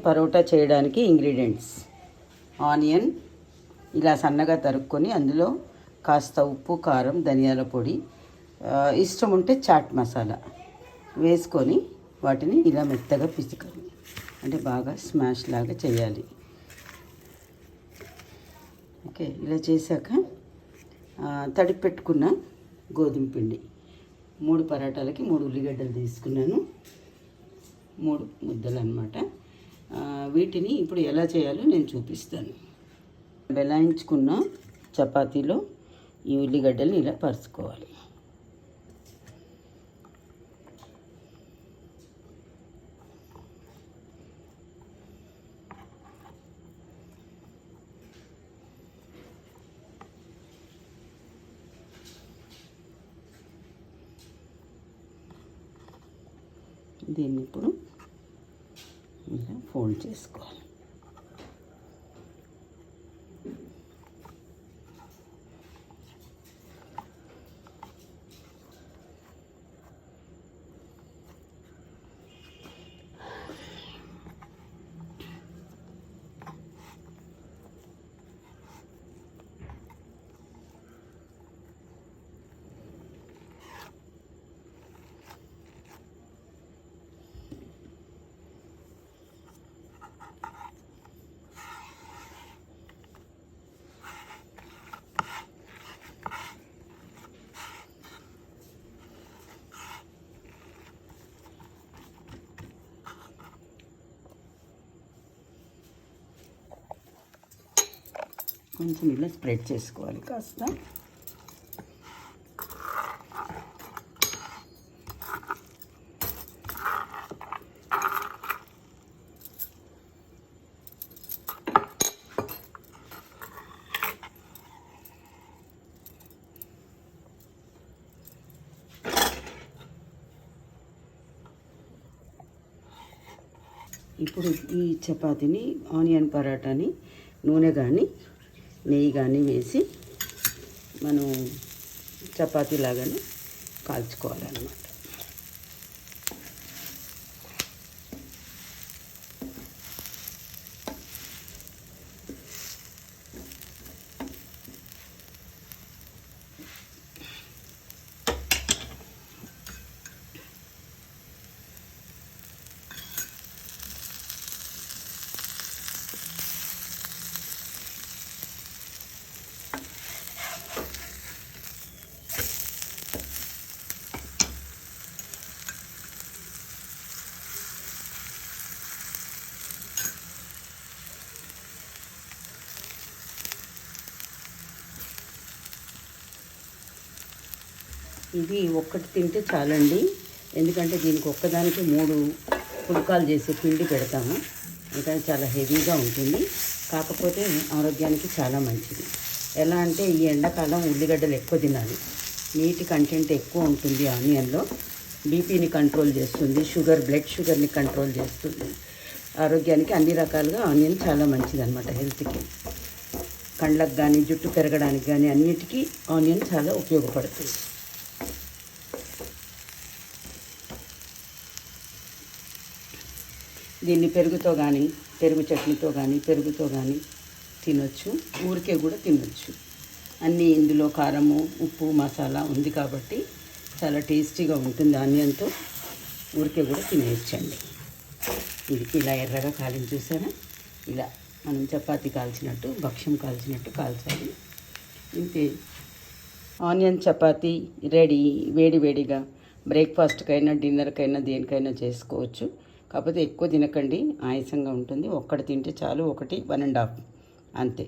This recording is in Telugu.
పరోటా చేయడానికి ఇంగ్రీడియంట్స్: ఆనియన్ ఇలా సన్నగా తరుక్కొని అందులో కాస్త ఉప్పు, కారం, ధనియాల పొడి, ఇష్టం ఉంటే చాట్ మసాలా వేసుకొని వాటిని ఇలా మెత్తగా పిసుకాలి. అంటే బాగా స్మాష్ లాగా చేయాలి. ఓకే, ఇలా చేశాక తడిపి పెట్టుకున్న గోధుమ పిండి 3 పరాటాలకి 3 ఉల్లిగడ్డలు తీసుకున్నాను, 3 ముద్దలు అన్నమాట. వీటిని ఇప్పుడు ఎలా చేయాలో నేను చూపిస్తాను. బెలాయించుకున్న చపాతీలో ఈ ఉల్లిగడ్డలు ఇలా పరుచుకోవాలి. దీన్ని ఇప్పుడు ఇలా ఫోల్డ్ చేసుకోవాలి. కొంచెం ఇలా స్ప్రెడ్ చేసుకోవాలి కాస్త. ఇప్పుడు ఈ చపాతీని, ఆనియన్ పరాటాని నూనె కానీ నెయ్యి కానీ వేసి మనం చపాతీ లాగానే కాల్చుకోవాలన్నమాట. ఇది ఒక్కటి తింటే చాలండి, ఎందుకంటే దీనికి ఒక్కదానికి 3 పుల్కాలు చేసే పిండి పెడతాము. అందుకని చాలా హెవీగా ఉంటుంది, కాకపోతే ఆరోగ్యానికి చాలా మంచిది. ఎలా అంటే ఈ ఎండాకాలం ఉల్లిగడ్డలు ఎక్కువ తినాలి. నీటి కంటెంట్ ఎక్కువ ఉంటుంది ఆనియన్లో. బీపీని కంట్రోల్ చేస్తుంది, బ్లడ్ షుగర్ని కంట్రోల్ చేస్తుంది. ఆరోగ్యానికి అన్ని రకాలుగా ఆనియన్ చాలా మంచిది అన్నమాట. హెల్త్కి, కండ్లకు కానీ, జుట్టు పెరగడానికి కానీ అన్నిటికీ ఆనియన్ చాలా ఉపయోగపడుతుంది. దీన్ని పెరుగుతో కానీ, పెరుగు చట్నీతో కానీ, పెరుగుతో కానీ తినొచ్చు, ఊరికే కూడా తినొచ్చు. అన్నీ ఇందులో కారము, ఉప్పు, మసాలా ఉంది కాబట్టి చాలా టేస్టీగా ఉంటుంది. ఆనియన్తో ఊరికే కూడా తినేయచ్చండి. ఇది ఇలా ఎర్రగా కాలించి చూసారా, ఇలా మనం చపాతీ కాల్చినట్టు, భక్ష్యం కాల్చినట్టు కాల్చాలి. ఇంతే, ఆనియన్ చపాతీ రెడీ. వేడి వేడిగా బ్రేక్ఫాస్ట్కైనా, డిన్నర్కైనా, దేనికైనా చేసుకోవచ్చు. కాకపోతే ఎక్కువ తినకండి, ఆయాసంగా ఉంటుంది. ఒక్కటి తింటే చాలు, 1, 1.5 అంతే.